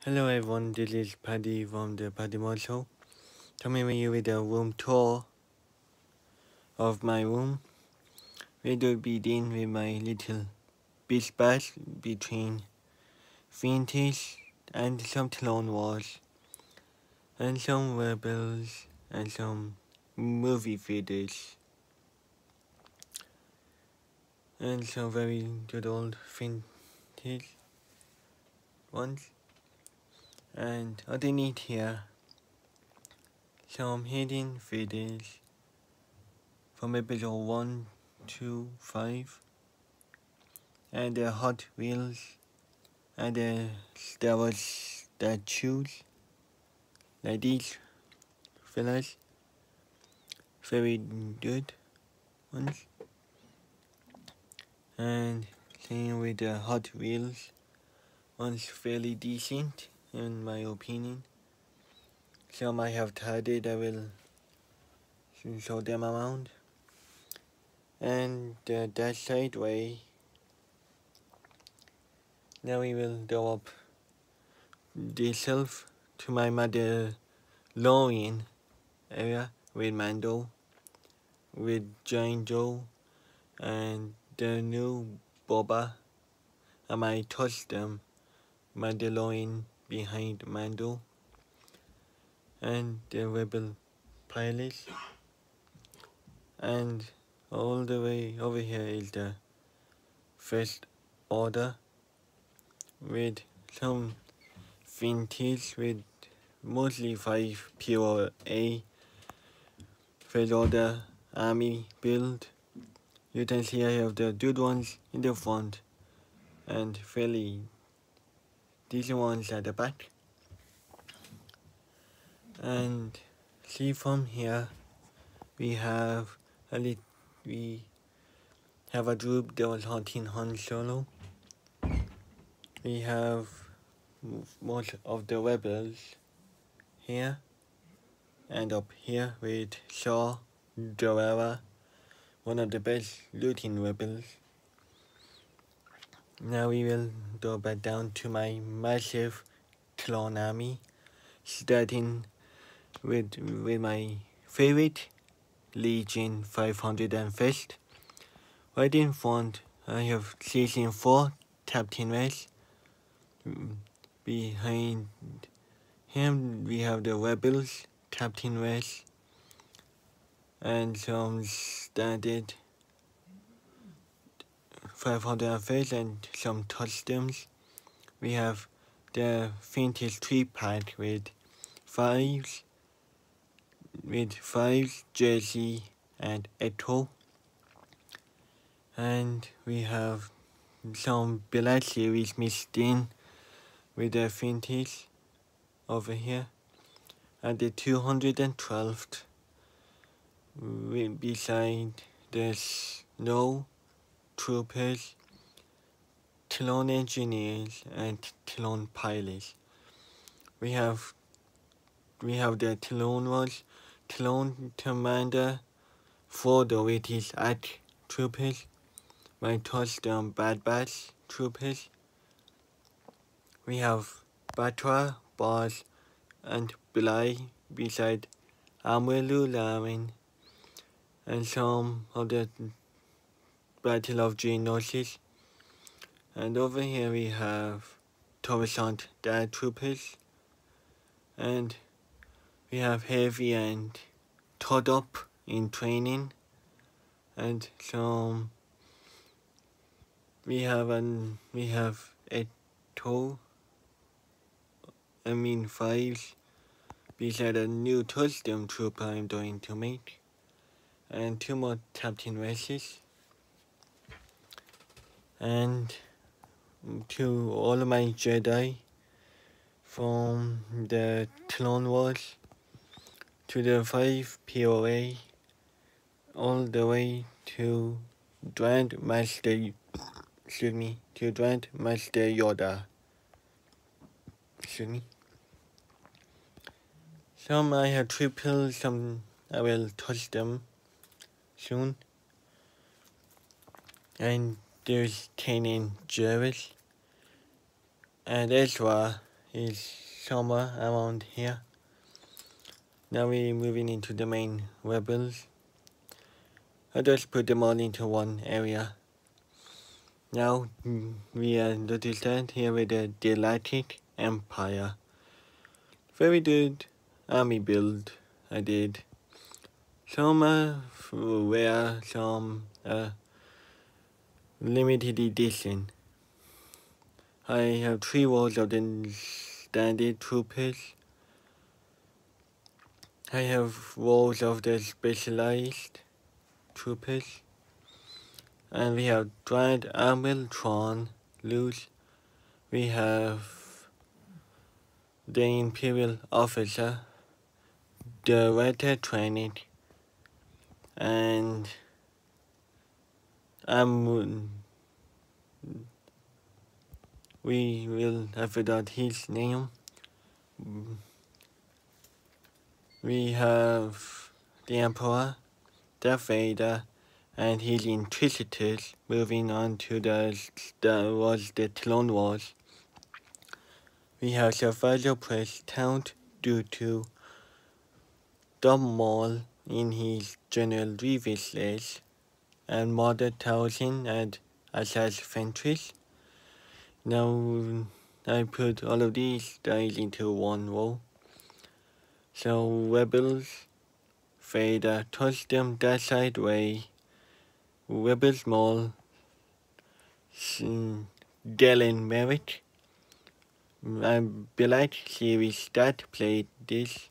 Hello everyone, this is Paddy from the Paddy Mod Show. Coming with you with a room tour of my room. We will begin with my little beach bash between vintage and some Clone Wars and some Rebels and some movie theaters and some very good old vintage ones. And underneath here, some hidden theaters from episode 1 to 5, and the Hot Wheels, and the Star Wars statues, like these fellas, very good ones. And same with the Hot Wheels, one's fairly decent in my opinion. Some I have tried it, I will show them around. And that side way, now we will go up the shelf to my Mandalorian area with Mando, with Giant Joe, and the new Boba. I might touch them, Mandalorian behind Mando, and the Rebel pilots. And all the way over here is the First Order with some vintage with mostly 5 POA First Order army build. You can see I have the good ones in the front and fairly decent ones at the back. And see from here we have a group that was hunting Han Solo. We have most of the rebels here and up here with Shaw Gerrera, one of the best looting rebels. Now we will go back down to my massive clone army, starting with my favorite Legion 501st. Right in front I have Season 4 Captain Rex. Behind him we have the Rebels, Captain Rex, and some standard 501st and some customs. We have the vintage 3-pack with fives, Jersey and Echo. And we have some Black Series mixed in with the vintage over here. And the 212th beside the Snow Troopers, Clone Engineers and Clone Pilots. We have the Clone Wars, Clone Commander for the British AT Troopers, my touchdown Bad Batch Troopers. We have Batra, Boss, and Bly beside Amelu Lamin, and some of the Battle of Geonosis. And over here we have Coruscant Dad Troopers, and we have Heavy and Todd Up in training, and some we have 5 beside a new custom trooper I'm going to make, and 2 more Captain Rexes. And to all of my Jedi from the Clone Wars to the 5 POA all the way to Grand Master Yoda. Some I have triple, some I will touch them soon. And there's Kanan Jarrus, and Ezra is somewhere around here. Now we're moving into the main rebels. I just put them all into one area. Now we are noticed that here with the Galactic Empire. Very good army build I did. Some were some limited edition. I have 3 rows of the standard troopers. I have rows of the specialized troopers. And we have Dread Admiral Thrawn loose. We have the Imperial Officer, the Director Training, and I forgot his name. We have the Emperor, Darth Vader, and his Inquisitors. Moving on to the Clone Wars. We have Survivor Press Count Dooku, Darth Maul in his General Grievous list, and Mother Talzin and Asajj Ventress. Now I put all of these guys into one row. So Rebels, Vader, touch them that side way. Rebels Maul, Galen Merrick. Blight series that played this.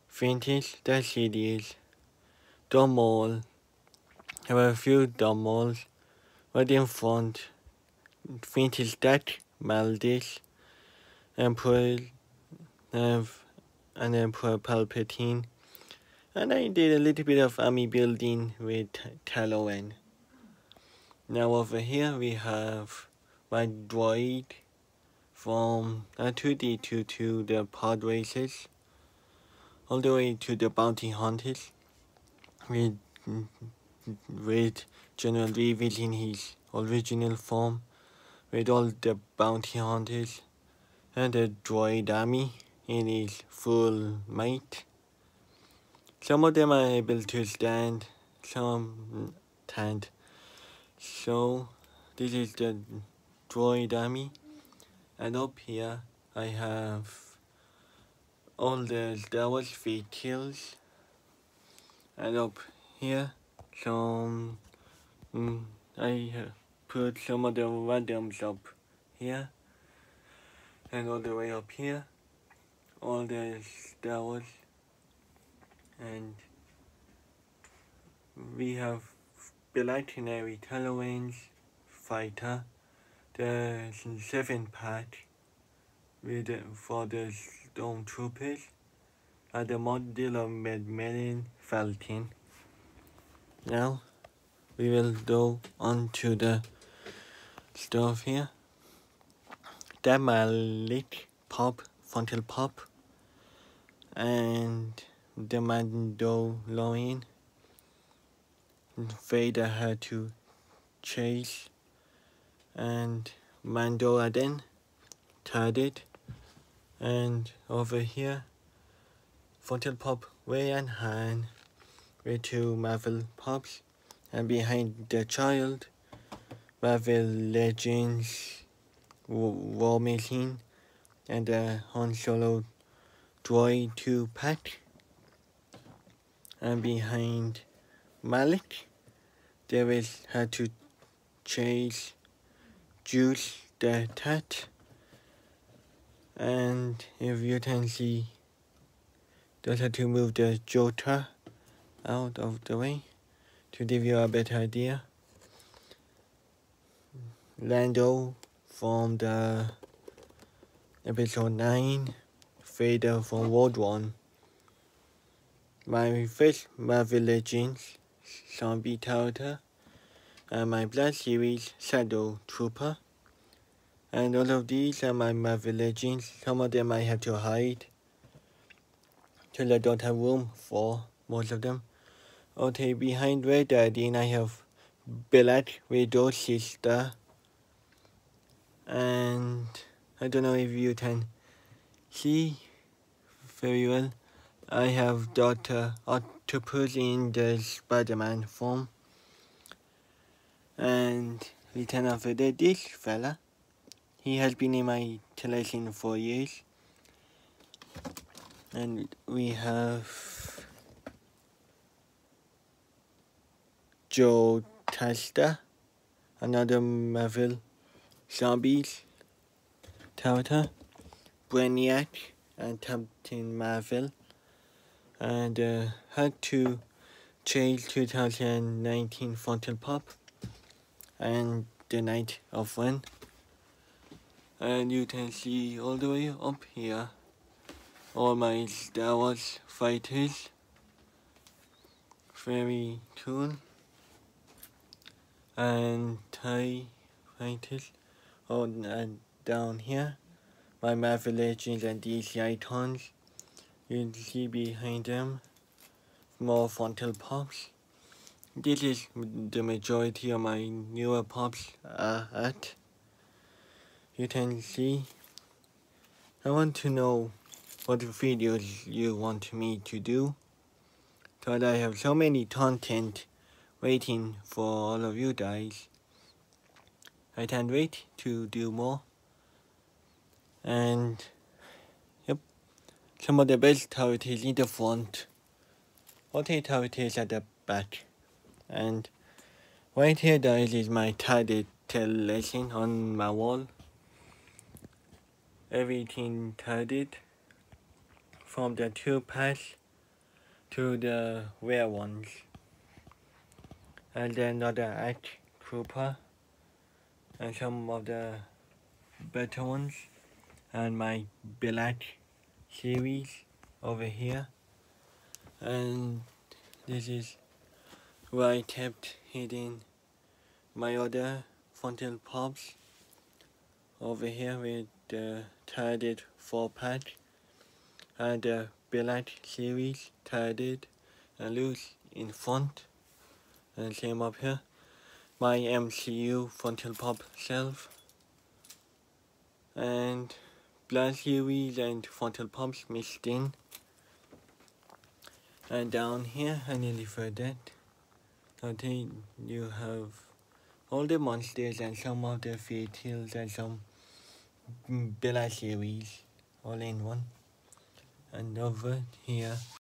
Vintage that series. Darth Maul. There were a few Darth Mauls right in front. Vintage that Maldish. Emperor and Emperor Palpatine. And I did a little bit of army building with Kylo Ren. Now over here we have my droid from R2-D2 to the pod racers, all the way to the bounty hunters, with General Grievous in his original form, with all the bounty hunters, and the droid army in his full might. Some of them are able to stand, some can't. So this is the droid army, and up here I have all the Star Wars vehicles, and up here some I put some of the randoms up here, and all the way up here all the Star Wars. And we have the Legendary Kylo Ren's fighter, the 7th part for the Stormtroopers, and the model of Medmelin Falcon. Now we will go on to the stuff here. The Malak Pop, Frontal Pop, and the Mandalorian. Vader had to chase, and Mando Aden tied it. And over here, Frontal Pop Ray and Han with 2 Marvel Pops, and behind the child, Marvel Legends War Machine and the Han Solo Droid 2 pack. And behind Malik, there is how to chase Juice the Tat. And if you can see, just have to move the Jota out of the way to give you a better idea. Lando from the episode 9, Vader from World 1. My first Marvel Legends Zombie Character, and my Black Series Shadow Trooper. And all of these are my Marvel Legends. Some of them I have to hide till I don't have room for most of them. Okay, behind Red Daddy I have Black Widow's sister, and I don't know if you can see very well. I have Dr. Octopus in the Spider-Man form. And return of this fella. He has been in my collection for years. And we have Joe Testa, another Marvel Zombies character, Brainiac and Captain Marvel, and had to change 2019 Funko Pop and the Night of Ren. And you can see all the way up here all my Star Wars fighters. Very cool. And TIE fighters. Oh, and down here, my Marvel Legends and DC icons. You can see behind them more Funko Pops. This is the majority of my newer Pops are at. You can see. I want to know what videos you want me to do, because I have so many content waiting for all of you guys. I can't wait to do more. And yep, some of the best characters in the front, other characters at the back. And right here guys is my target collection on my wall. Everything target, from the 2-packs to the rare ones. And then another Act Trooper and some of the better ones, and my Black series over here. And this is where I kept hiding my other Funko Pops over here with the Target 4-pack and the Black series Target and loose in front. And same up here, my MCU Funko Pop shelf, and Black series and Funko Pops mixed in. And down here, I nearly forgot, I think you have all the monsters and some of the vehicles and some Black series all in one. And over here